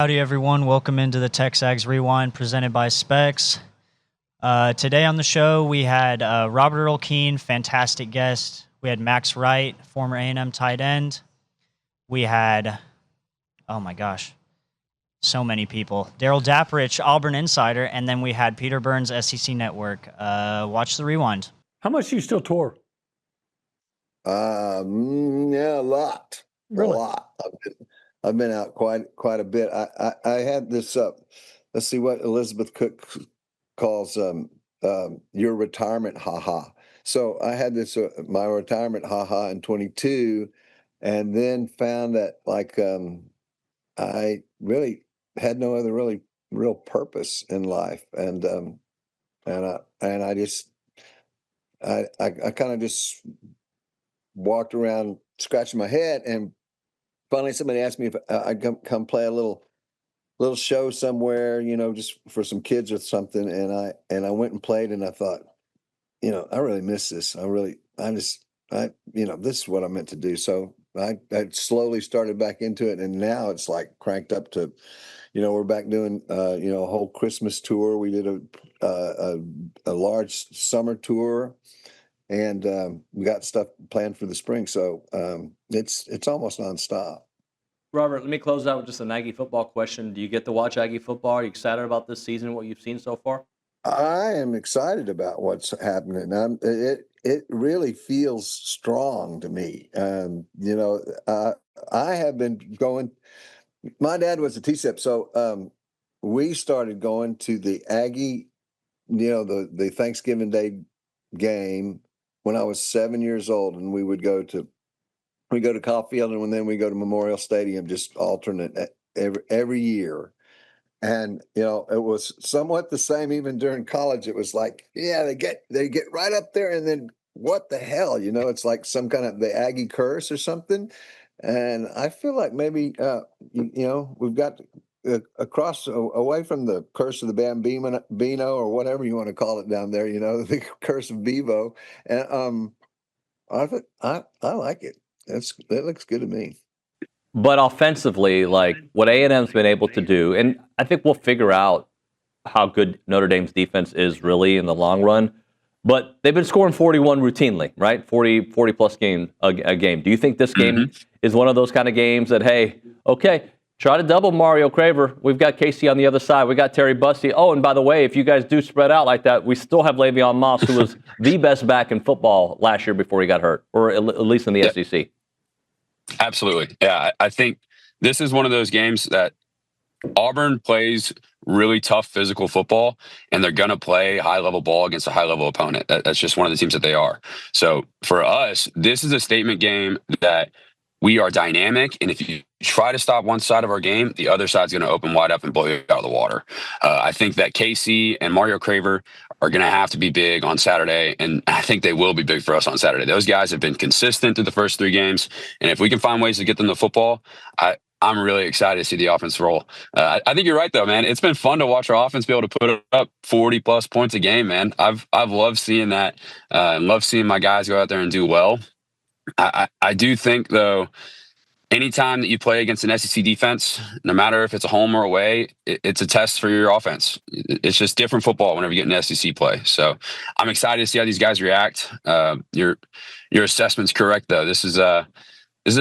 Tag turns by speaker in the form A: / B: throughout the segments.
A: Howdy everyone, welcome into the TexAgs Rewind presented by Specs. Today on the show we had Robert Earl Keen, fantastic guest. We had Max Wright, former A&M tight end. We had, oh my gosh, so many people. Darrell Dapprich, Auburn insider, and then we had Peter Burns, SEC Network. Watch the rewind.
B: How much do you still tour?
C: Yeah, a lot.
B: Really?
C: A lot. I've been out quite a bit. I had this let's see what Elizabeth Cook calls your retirement haha. So I had this my retirement haha in 22, and then found that I really had no other really real purpose in life, and I just I kind of just walked around scratching my head, and finally somebody asked me if I'd come play a little show somewhere, just for some kids or something. And I went and played, and I thought, I really miss this. This is what I'm meant to do. So I slowly started back into it, and now it's like cranked up to, we're back doing, a whole Christmas tour. We did a large summer tour, and we got stuff planned for the spring. So it's almost nonstop.
D: Robert, let me close out with just an Aggie football question. Do you get to watch Aggie football? Are you excited about this season, what you've seen so far?
C: I am excited about what's happening. It really feels strong to me. I have been going. My dad was a TSEP, so we started going to the Aggie, the Thanksgiving Day game when I was 7 years old, and we go to Caulfield, and then we go to Memorial Stadium, just alternate every year. And it was somewhat the same even during college. It was like, yeah, they get right up there, and then what the hell, it's like some kind of the Aggie curse or something. And I feel like maybe we've got across away from the curse of the Bambino or whatever you want to call it down there, the curse of Bevo. And I like it. That looks good to me.
D: But offensively, like what A&M's been able to do, and I think we'll figure out how good Notre Dame's defense is really in the long run, but they've been scoring 41 routinely, right? 40 plus a game. Do you think this game is one of those kind of games that, hey, okay, try to double Mario Craver. We've got Casey on the other side. We got Terry Bussey. Oh, and by the way, if you guys do spread out like that, we still have Le'Veon Moss, who was the best back in football last year before he got hurt, or at least in the SEC.
E: Absolutely. Yeah, I think this is one of those games that Auburn plays really tough physical football, and they're going to play high-level ball against a high-level opponent. That's just one of the teams that they are. So for us, this is a statement game that we are dynamic, and if you try to stop one side of our game, the other side's going to open wide up and blow you out of the water. I think that Casey and Mario Craver are going to have to be big on Saturday, and I think they will be big for us on Saturday. Those guys have been consistent through the first three games, and if we can find ways to get them the football, I'm really excited to see the offense roll. I think you're right, though, man. It's been fun to watch our offense be able to put up 40-plus points a game, man. I've loved seeing that, and love seeing my guys go out there and do well. I do think, though, anytime that you play against an SEC defense, no matter if it's a home or away, it's a test for your offense. It's just different football whenever you get an SEC play. So I'm excited to see how these guys react. Your assessment's correct, though. This is a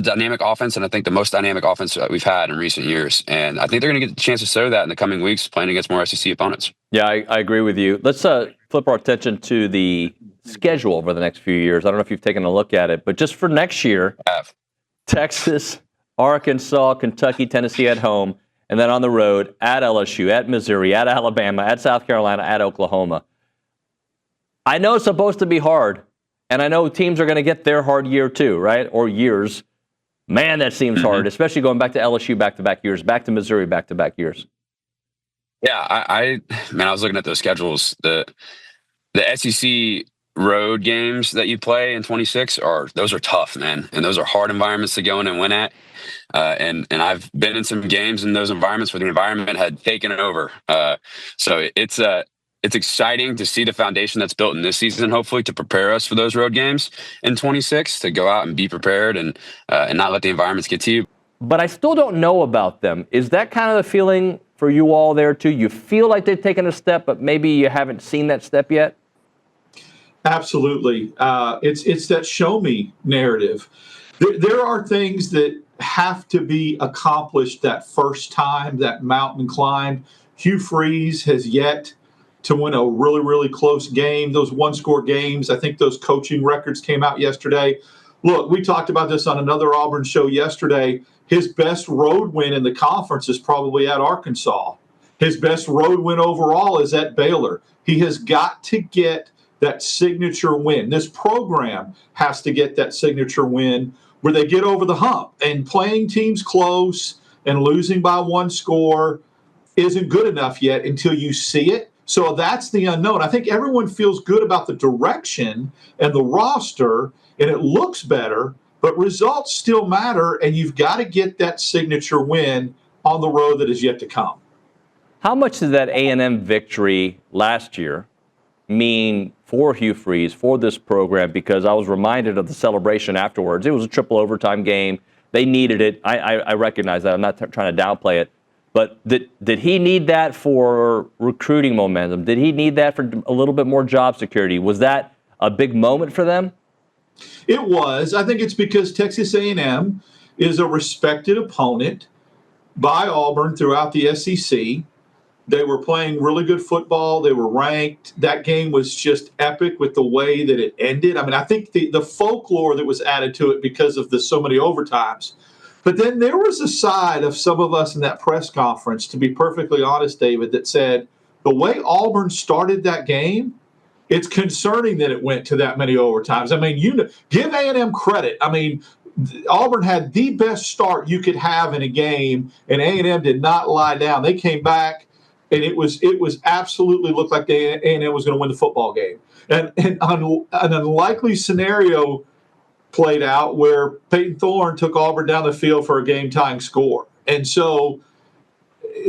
E: dynamic offense, and I think the most dynamic offense that we've had in recent years. And I think they're going to get the chance to show that in the coming weeks, playing against more SEC opponents.
D: Yeah, I agree with you. Let's flip our attention to the schedule over the next few years. I don't know if you've taken a look at it, but just for next year, Texas, Arkansas, Kentucky, Tennessee at home, and then on the road at LSU, at Missouri, at Alabama, at South Carolina, at Oklahoma. I know it's supposed to be hard, and I know teams are going to get their hard year too, right? Or years. Man, that seems hard, especially going back to LSU back-to-back years, back to Missouri back-to-back years.
E: Yeah, I was looking at those schedules. The SEC road games that you play in 26 those are tough, man, and those are hard environments to go in and win at. And I've been in some games in those environments where the environment had taken over. So it's exciting to see the foundation that's built in this season, hopefully, to prepare us for those road games in 26, to go out and be prepared and not let the environments get to you.
D: but I still don't know about them. Is that kind of the feeling for you all there too? You feel like they've taken a step, but maybe you haven't seen that step yet?
B: Absolutely. It's that show me narrative. There are things that have to be accomplished that first time, that mountain climb. Hugh Freeze has yet to win a really, really close game. Those one-score games, I think those coaching records came out yesterday. Look, we talked about this on another Auburn show yesterday. His best road win in the conference is probably at Arkansas. His best road win overall is at Baylor. He has got to get that signature win. This program has to get that signature win where they get over the hump. And playing teams close and losing by one score isn't good enough yet until you see it. So that's the unknown. I think everyone feels good about the direction and the roster, and it looks better, but results still matter, and you've got to get that signature win on the road that is yet to come.
D: How much did that A&M victory last year mean for Hugh Freeze, for this program? Because I was reminded of the celebration afterwards. It was a triple overtime game. They needed it. I recognize that. I'm not trying to downplay it. But did he need that for recruiting momentum? Did he need that for a little bit more job security? Was that a big moment for them?
B: It was. I think it's because Texas A&M is a respected opponent by Auburn throughout the SEC. They were playing really good football. They were ranked. That game was just epic with the way that it ended. I mean, I think the folklore that was added to it because of the so many overtimes. But then there was a side of some of us in that press conference, to be perfectly honest, David, that said the way Auburn started that game, it's concerning that it went to that many overtimes. I mean, give A&M credit. I mean, Auburn had the best start you could have in a game, and A&M did not lie down. They came back, and it was absolutely looked like A&M was going to win the football game. And an unlikely scenario played out where Peyton Thorne took Auburn down the field for a game-tying score. And so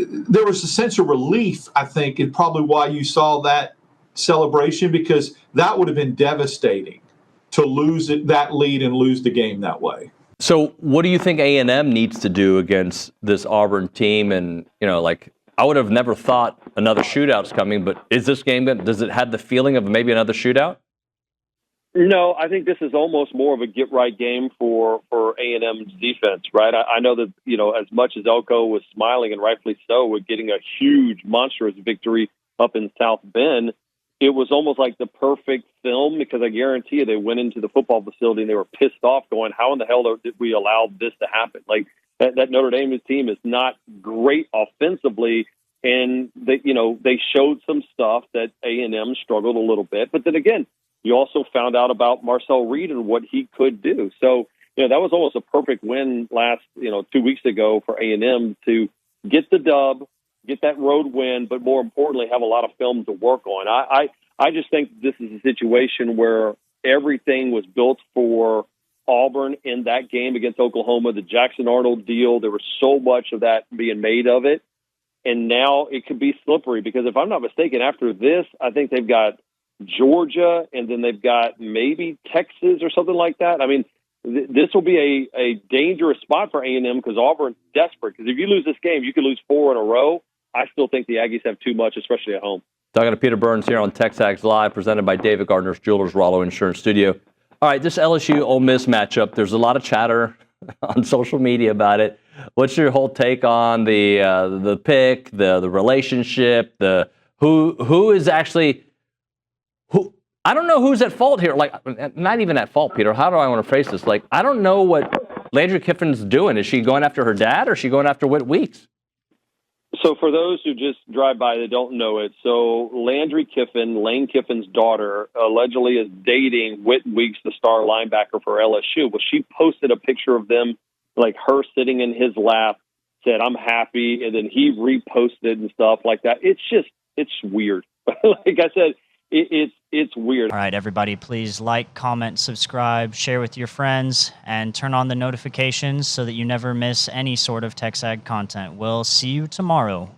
B: there was a sense of relief, I think, and probably why you saw that celebration, because that would have been devastating to lose that lead and lose the game that way.
D: So what do you think A&M needs to do against this Auburn team? And, I would have never thought another shootout's coming, but is this game, does it have the feeling of maybe another shootout?
F: No, I think this is almost more of a get-right game for A&M's defense, right? I know that, as much as Elko was smiling, and rightfully so, with getting a huge, monstrous victory up in South Bend, it was almost like the perfect film, because I guarantee you they went into the football facility and they were pissed off going, how in the hell did we allow this to happen? Like, that Notre Dame team is not great offensively, and they showed some stuff that A&M struggled a little bit. But then again, you also found out about Marcel Reed and what he could do. So, that was almost a perfect win last, 2 weeks ago for A&M to get the dub, get that road win, but more importantly, have a lot of film to work on. I just think this is a situation where everything was built for Auburn in that game against Oklahoma, the Jackson Arnold deal. There was so much of that being made of it. And now it could be slippery, because if I'm not mistaken, after this, I think they've got Georgia, and then they've got maybe Texas or something like that. I mean, this will be a dangerous spot for A&M, because Auburn's desperate. Because if you lose this game, you could lose 4 in a row. I still think the Aggies have too much, especially at home.
D: Talking to Peter Burns here on TexAgs Live, presented by David Gardner's Jewelers, Rollo Insurance Studio. All right, this LSU-Ole Miss matchup, there's a lot of chatter on social media about it. What's your whole take on the pick, the relationship, the who is actually who? I don't know who's at fault here. Like, not even at fault, Peter. How do I want to phrase this? Like, I don't know what Landry Kiffin's doing. Is she going after her dad, or is she going after Whit Weeks?
F: So for those who just drive by that don't know it, so Landry Kiffin, Lane Kiffin's daughter, allegedly is dating Whit Weeks, the star linebacker for LSU. Well, she posted a picture of them, like her sitting in his lap, said, "I'm happy," and then he reposted and stuff like that. It's weird. Like I said, it's weird.
A: All right, everybody, please like, comment, subscribe, share with your friends, and turn on the notifications so that you never miss any sort of TexAg content. We'll see you tomorrow.